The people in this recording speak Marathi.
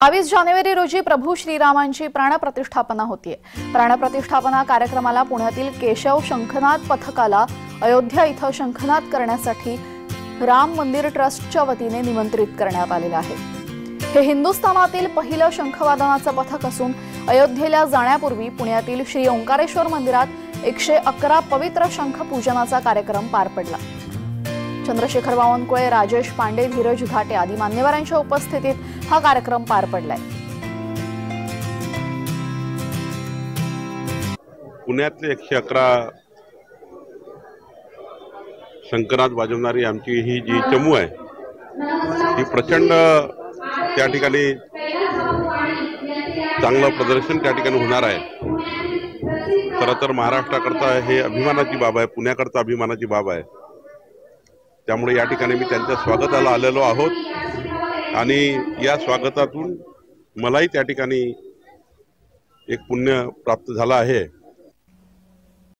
22 जानेवारी रोजी प्रभू श्रीरामांची प्राणप्रतिष्ठापना होतीये। प्राणप्रतिष्ठापना कार्यक्रमाला पुण्यातील केशव शंखनाद पथकाला अयोध्या इथं शंखनाद करण्यासाठी राम मंदिर ट्रस्टच्या वतीने निमंत्रित करण्यात आलेलं आहे। हे हिंदुस्थानातील पहिलं शंखवादनाचं पथक असून अयोध्येला जाण्यापूर्वी पुण्यातील श्री ओंकारेश्वर मंदिरात 111 पवित्र शंख पूजनाचा कार्यक्रम पार पडला। चंद्रशेखर बावनकुळे, राजेश पांडे, धीरज घाटे आदी मान्यवरांच्या उपस्थितीत हा कार्यक्रम पार पडलाय। पुण्यातले 111 शंखनाद वाजवणारी आमची ही जी चमू आहे ही प्रचंड त्या ठिकाणी चांगलं प्रदर्शन त्या ठिकाणी होणार आहे। खरं तर महाराष्ट्राकरता हे अभिमानाची बाब आहे, पुण्याकरता अभिमानाची बाब आहे। त्यामुळे या ठिकाणी मी त्यांच्या स्वागताला आलेलो आहोत आणि या स्वागतातून मलाही त्या ठिकाणी एक पुण्य प्राप्त झाला आहे।